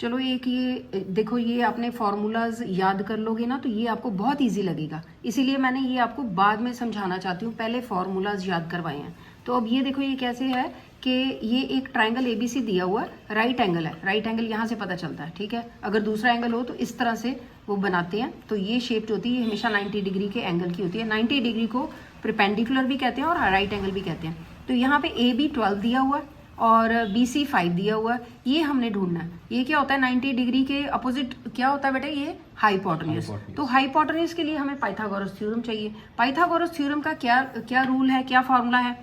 चलो एक ये देखो, ये आपने फार्मूलाज याद कर लोगे ना तो ये आपको बहुत इजी लगेगा, इसीलिए मैंने ये आपको बाद में समझाना चाहती हूँ, पहले फार्मूलाज याद करवाए हैं। तो अब ये देखो ये कैसे है कि ये एक ट्राइंगल एबीसी दिया हुआ राइट एंगल है, राइट एंगल यहाँ से पता चलता है, ठीक है। अगर दूसरा एंगल हो तो इस तरह से वो बनाते हैं। तो ये शेप जो होती है हमेशा 90 डिग्री के एंगल की होती है। 90 डिग्री को परपेंडिकुलर भी कहते हैं और राइट एंगल भी कहते हैं। तो यहाँ पे ए बी 12 दिया हुआ है और बी सी 5 दिया हुआ है, ये हमने ढूंढना है। ये क्या होता है 90 डिग्री के अपोजिट क्या होता है बेटा, ये हाइपोटेन्यूज। तो हाइपोटेन्यूज के लिए हमें पाइथागोरस थ्योरम चाहिए। पाइथागोरस थ्योरम का क्या रूल है, क्या फॉर्मूला है?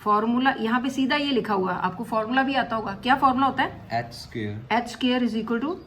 फॉर्मूला यहाँ पे सीधा ये लिखा हुआ है, आपको फॉर्मूला भी आता होगा। क्या फॉर्मूला होता है? H square is equal to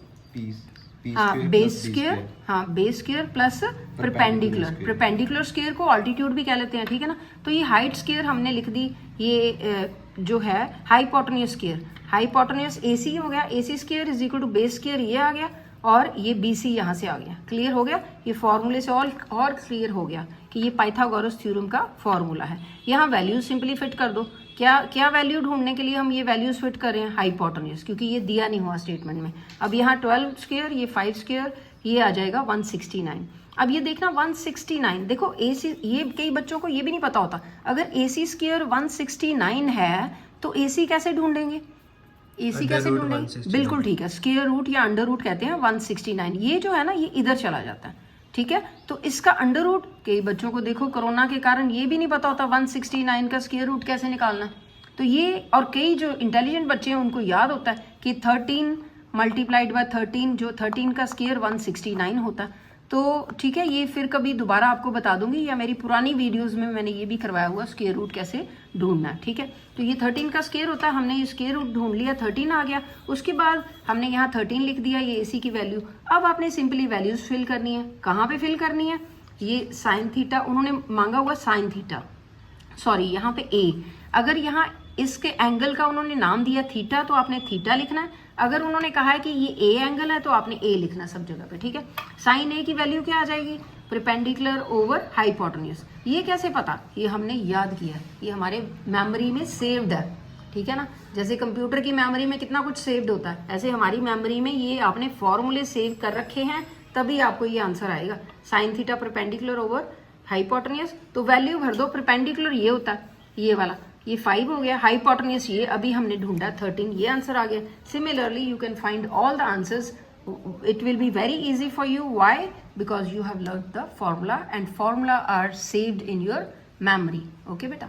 base square, हाँ base square plus perpendicular. Perpendicular square को ऑल्टीट्यूड भी कह लेते हैं, ठीक है ना। तो ये हाइट स्क्वायर हमने लिख दी, ये जो है हाइपोटेन्यूज स्क्वायर, हाइपोटेन्यूज एसी हो गया, AC square is equal to base square, ये आ गया, और ये बीसी यहाँ से आ गया। क्लियर हो गया, ये फॉर्मूले से और क्लियर हो गया कि ये पाइथागोरस थ्योरम का फॉर्मूला है। यहाँ वैल्यूज सिंपली फिट कर दो। क्या वैल्यू ढूंढने के लिए हम ये वैल्यूज फिट कर रहे हैं? हाइपोटेन्यूज, क्योंकि ये दिया नहीं हुआ स्टेटमेंट में। अब यहाँ 12 स्क्वायर, ये 5 स्क्वायर, ये आ जाएगा 169। अब ये देखना 169, देखो एसी, ये कई बच्चों को ये भी नहीं पता होता, अगर एसी स्क्वायर 169 है तो एसी कैसे ढूंढेंगे? एसी कैसे ढूंढेंगे? बिल्कुल ठीक है, स्क्वायर रूट या अंडर रूट कहते हैं 169। ये जो है ना ये इधर चला जाता है, ठीक है। तो इसका अंडर रूट, कई बच्चों को देखो कोरोना के कारण ये भी नहीं पता होता 169 का स्क्वायर रूट कैसे निकालना है। तो ये, और कई जो इंटेलिजेंट बच्चे हैं उनको याद होता है कि 13 मल्टीप्लाइड बाय 13, जो 13 का स्क्वायर 169 होता है। तो ठीक है, ये फिर कभी दोबारा आपको बता दूंगी, या मेरी पुरानी वीडियोस में मैंने ये भी करवाया हुआ स्क्वायर रूट कैसे ढूंढना है, ठीक है। तो ये 13 का स्क्वायर होता है, हमने ये स्क्वायर रूट ढूंढ लिया, 13 आ गया। उसके बाद हमने यहाँ 13 लिख दिया, ये एसी की वैल्यू। अब आपने सिंपली वैल्यूज फिल करनी है। कहाँ पे फिल करनी है? ये साइन थीटा उन्होंने मांगा हुआ, साइन थीटा, सॉरी यहाँ पे ए। अगर यहाँ इसके एंगल का उन्होंने नाम दिया थीटा तो आपने थीटा लिखना है। अगर उन्होंने कहा है कि ये ए एंगल है तो आपने ए लिखना सब जगह पे, ठीक है। साइन ए की वैल्यू क्या आ जाएगी? Perpendicular over hypotenuse. ये कैसे पता? ये हमने याद किया, ये हमारे मेमोरी में सेव्ड है, ठीक है ना। जैसे कंप्यूटर की मेमोरी में कितना कुछ सेव्ड होता है, ऐसे हमारी मेमोरी में ये आपने फॉर्मूले सेव कर रखे हैं, तभी आपको ये आंसर आएगा। Sine theta perpendicular over hypotenuse, तो वैल्यू भर दो। परपेंडिकुलर ये होता है, ये वाला, ये 5 हो गया। हाइपोटेन्यूज ये अभी हमने ढूंढा 13, ये आंसर आ गया। Similarly you can find all the answers, it will be very easy for you. Why? Because you have learned the formula and formula are saved in your memory. Okay beta.